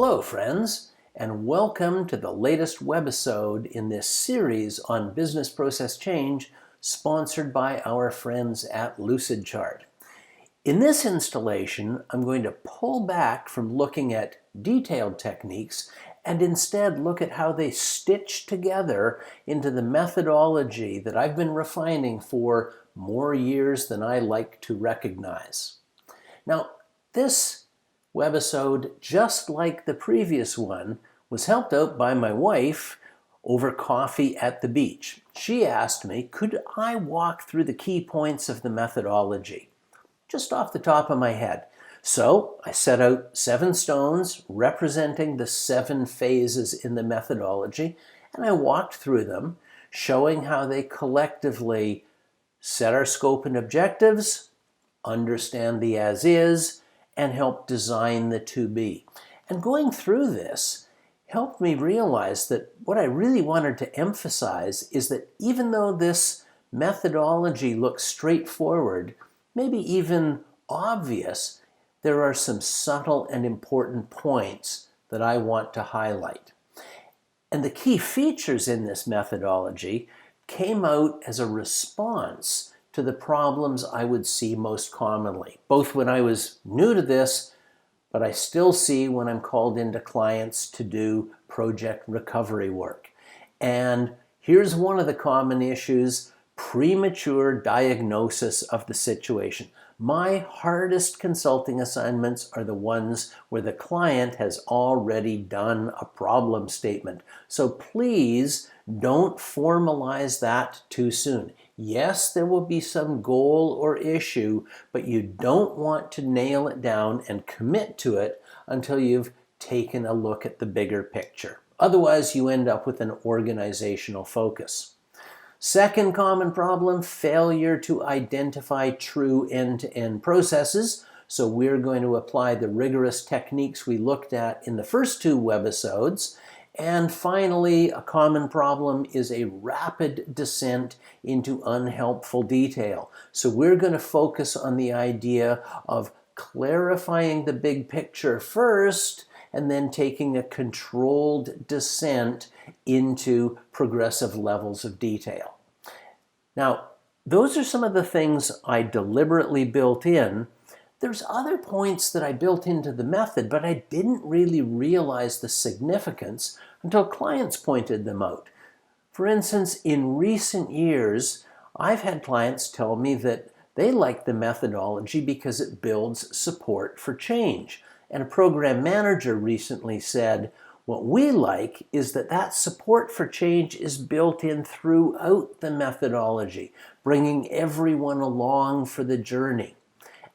Hello friends, and welcome to the latest webisode in this series on business process change sponsored by our friends at Lucidchart. In this installation, I'm going to pull back from looking at detailed techniques and instead look at how they stitch together into the methodology that I've been refining for more years than I like to recognize. Now, this webisode, just like the previous one, was helped out by my wife over coffee at the beach. She asked me, could I walk through the key points of the methodology, just off the top of my head. So I set out 7 stones representing the 7 phases in the methodology, and I walked through them, showing how they collectively set our scope and objectives, understand the as-is, and help design the to-be. And going through this helped me realize that what I really wanted to emphasize is that even though this methodology looks straightforward, maybe even obvious, there are some subtle and important points that I want to highlight. And the key features in this methodology came out as a response to the problems I would see most commonly, both when I was new to this, but I still see when I'm called into clients to do project recovery work. And here's one of the common issues: premature diagnosis of the situation. My hardest consulting assignments are the ones where the client has already done a problem statement. So please don't formalize that too soon. Yes, there will be some goal or issue, but you don't want to nail it down and commit to it until you've taken a look at the bigger picture. Otherwise, you end up with an organizational focus. Second common problem, failure to identify true end-to-end processes. So we're going to apply the rigorous techniques we looked at in the first 2 webisodes. And finally, a common problem is a rapid descent into unhelpful detail. So we're going to focus on the idea of clarifying the big picture first, and then taking a controlled descent into progressive levels of detail. Now, those are some of the things I deliberately built in. There's other points that I built into the method, but I didn't really realize the significance until clients pointed them out. For instance, in recent years, I've had clients tell me that they like the methodology because it builds support for change. And a program manager recently said, what we like is that support for change is built in throughout the methodology, bringing everyone along for the journey.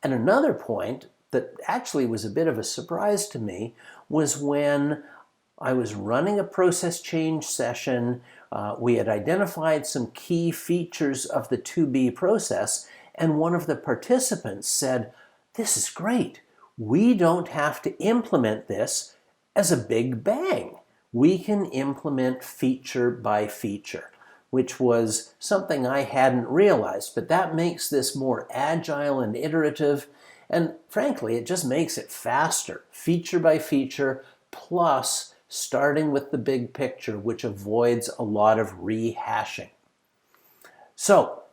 And another point that actually was a bit of a surprise to me was when I was running a process change session. We had identified some key features of the to-be process, and one of the participants said, "This is great. We don't have to implement this as a big bang. We can implement feature by feature," which was something I hadn't realized. But that makes this more agile and iterative. And frankly, it just makes it faster, feature by feature, plus starting with the big picture, which avoids a lot of rehashing. So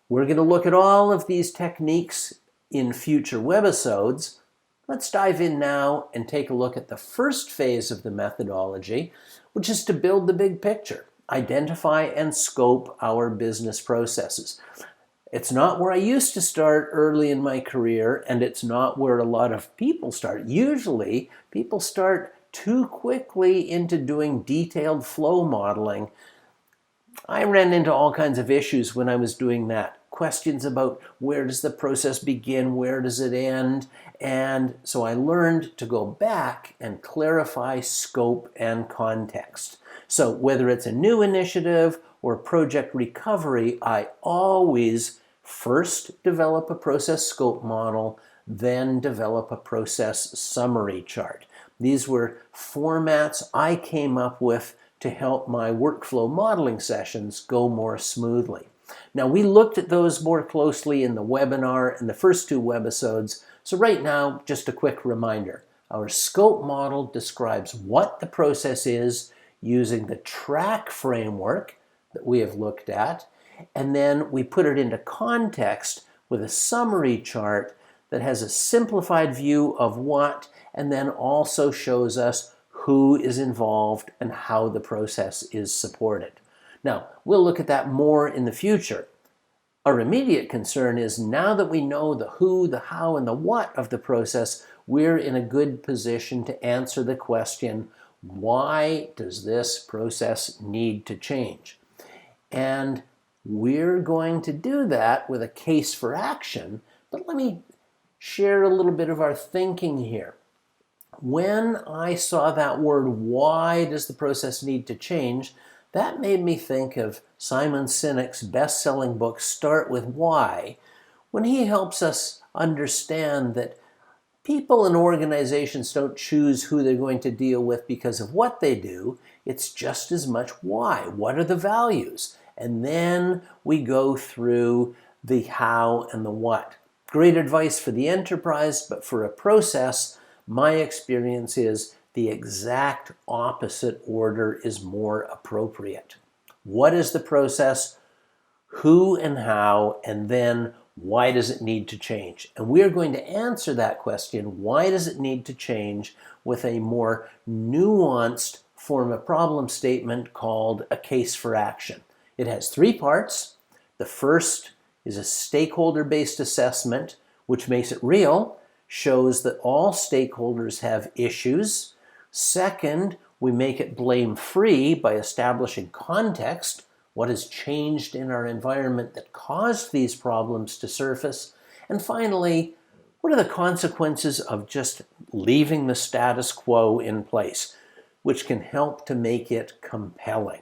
we're going to look at all of these techniques in future webisodes. Let's dive in now and take a look at the first phase of the methodology, which is to build the big picture, identify and scope our business processes. It's not where I used to start early in my career, and it's not where a lot of people start. Usually, people start too quickly into doing detailed flow modeling. I ran into all kinds of issues when I was doing that. Questions about where does the process begin, where does it end? And so I learned to go back and clarify scope and context. So whether it's a new initiative or project recovery, I always first develop a process scope model, then develop a process summary chart. These were formats I came up with to help my workflow modeling sessions go more smoothly. Now, we looked at those more closely in the webinar in the first 2 webisodes, so right now, just a quick reminder. Our scope model describes what the process is using the track framework that we have looked at, and then we put it into context with a summary chart that has a simplified view of what, and then also shows us who is involved and how the process is supported. Now, we'll look at that more in the future. Our immediate concern is now that we know the who, the how, and the what of the process, we're in a good position to answer the question, why does this process need to change? And we're going to do that with a case for action, but let me share a little bit of our thinking here. When I saw that word, why does the process need to change, that made me think of Simon Sinek's best-selling book, Start With Why, when he helps us understand that people and organizations don't choose who they're going to deal with because of what they do. It's just as much why. What are the values? And then we go through the how and the what. Great advice for the enterprise, but for a process, my experience is the exact opposite order is more appropriate. What is the process? Who and how, and then why does it need to change? And we are going to answer that question, why does it need to change, with a more nuanced form of problem statement called a case for action. It has 3 parts. The first is a stakeholder-based assessment, which makes it real, shows that all stakeholders have issues. Second, we make it blame-free by establishing context, what has changed in our environment that caused these problems to surface. And finally, what are the consequences of just leaving the status quo in place, which can help to make it compelling.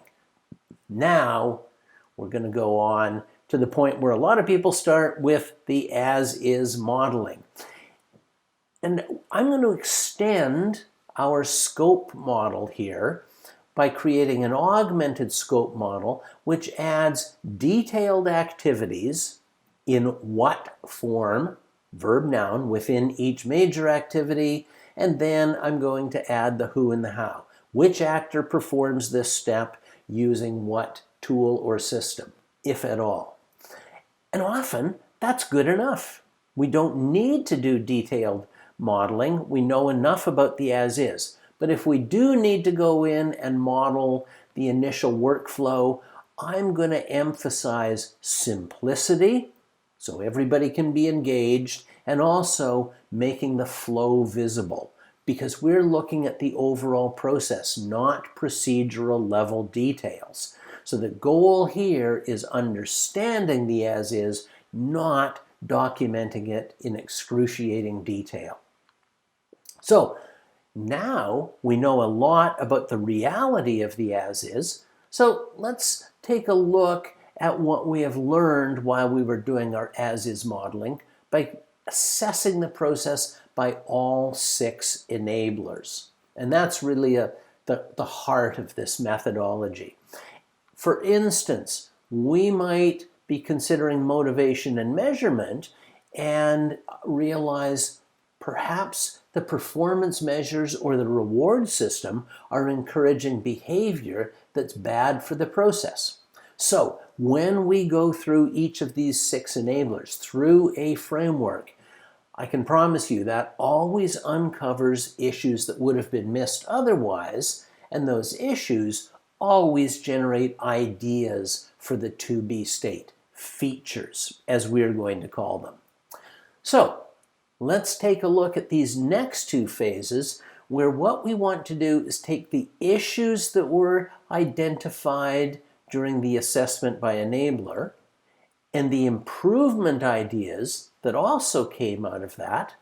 Now, we're going to go on to the point where a lot of people start with the as-is modeling. And I'm going to extend our scope model here by creating an augmented scope model which adds detailed activities in what form, verb noun, within each major activity, and then I'm going to add the who and the how. Which actor performs this step using what tool or system, if at all. And often, that's good enough. We don't need to do detailed modeling. We know enough about the as-is. But if we do need to go in and model the initial workflow, I'm going to emphasize simplicity, so everybody can be engaged, and also making the flow visible, because we're looking at the overall process, not procedural level details. So the goal here is understanding the as-is, not documenting it in excruciating detail. So now we know a lot about the reality of the as-is, so let's take a look at what we have learned while we were doing our as-is modeling by assessing the process by all 6 enablers. And that's really the heart of this methodology. For instance, we might be considering motivation and measurement and realize perhaps the performance measures or the reward system are encouraging behavior that's bad for the process. So when we go through each of these 6 enablers through a framework, I can promise you that always uncovers issues that would have been missed otherwise, and those issues always generate ideas for the to-be state, features, as we're going to call them. So let's take a look at these next 2 phases, where what we want to do is take the issues that were identified during the assessment by enabler and the improvement ideas that also came out of that,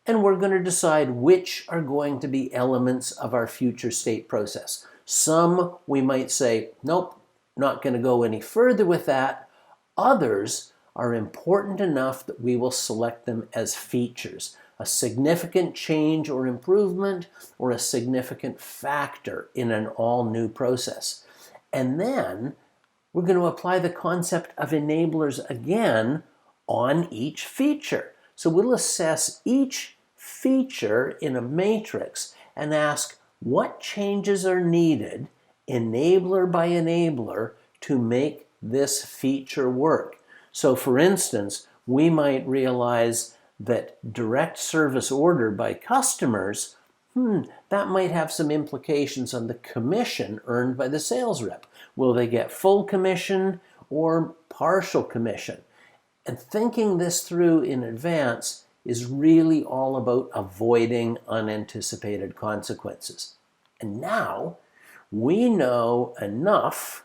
and we're going to decide which are going to be elements of our future state process. Some we might say, nope, not going to go any further with that. Others are important enough that we will select them as features, a significant change or improvement, or a significant factor in an all-new process. And then we're going to apply the concept of enablers again on each feature. So we'll assess each feature in a matrix and ask what changes are needed, enabler by enabler, to make this feature work. So for instance, we might realize that direct service order by customers, that might have some implications on the commission earned by the sales rep. Will they get full commission or partial commission? And thinking this through in advance is really all about avoiding unanticipated consequences. And now we know enough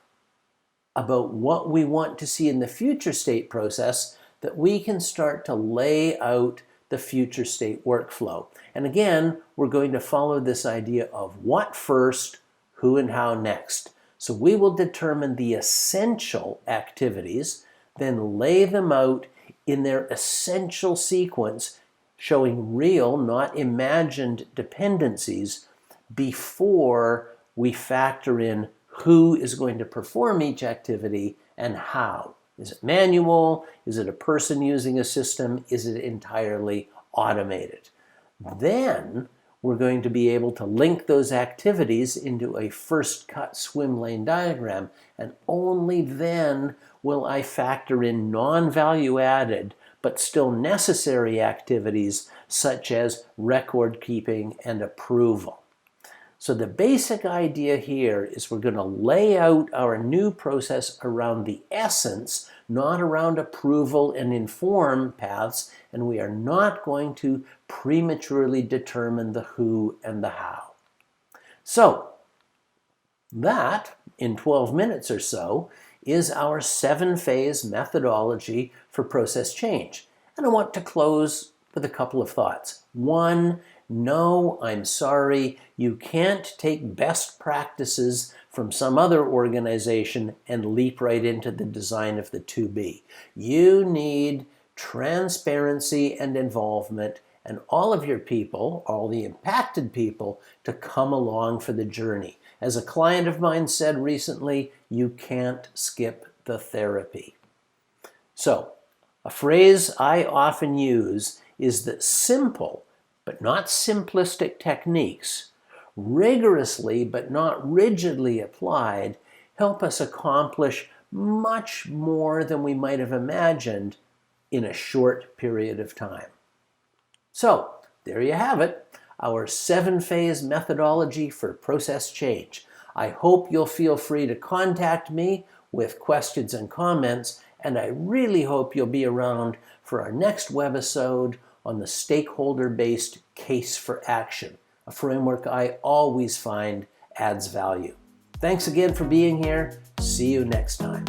about what we want to see in the future state process that we can start to lay out the future state workflow. And again, we're going to follow this idea of what first, who and how next. So we will determine the essential activities, then lay them out in their essential sequence, showing real, not imagined dependencies before we factor in who is going to perform each activity and how. Is it manual? Is it a person using a system? Is it entirely automated? Then we're going to be able to link those activities into a first cut swim lane diagram, and only then will I factor in non-value added but still necessary activities such as record keeping and approval. So the basic idea here is we're going to lay out our new process around the essence, not around approval and inform paths, and we are not going to prematurely determine the who and the how. So that, in 12 minutes or so, is our 7-phase methodology for process change. And I want to close with a couple of thoughts. One, no, I'm sorry, you can't take best practices from some other organization and leap right into the design of the 2B. You need transparency and involvement, and all of your people, all the impacted people, to come along for the journey. As a client of mine said recently, you can't skip the therapy. So, a phrase I often use is that simple but not simplistic techniques, rigorously but not rigidly applied, help us accomplish much more than we might have imagined in a short period of time. So, there you have it, our 7-phase methodology for process change. I hope you'll feel free to contact me with questions and comments, and I really hope you'll be around for our next webisode on the stakeholder-based case for action, a framework I always find adds value. Thanks again for being here. See you next time.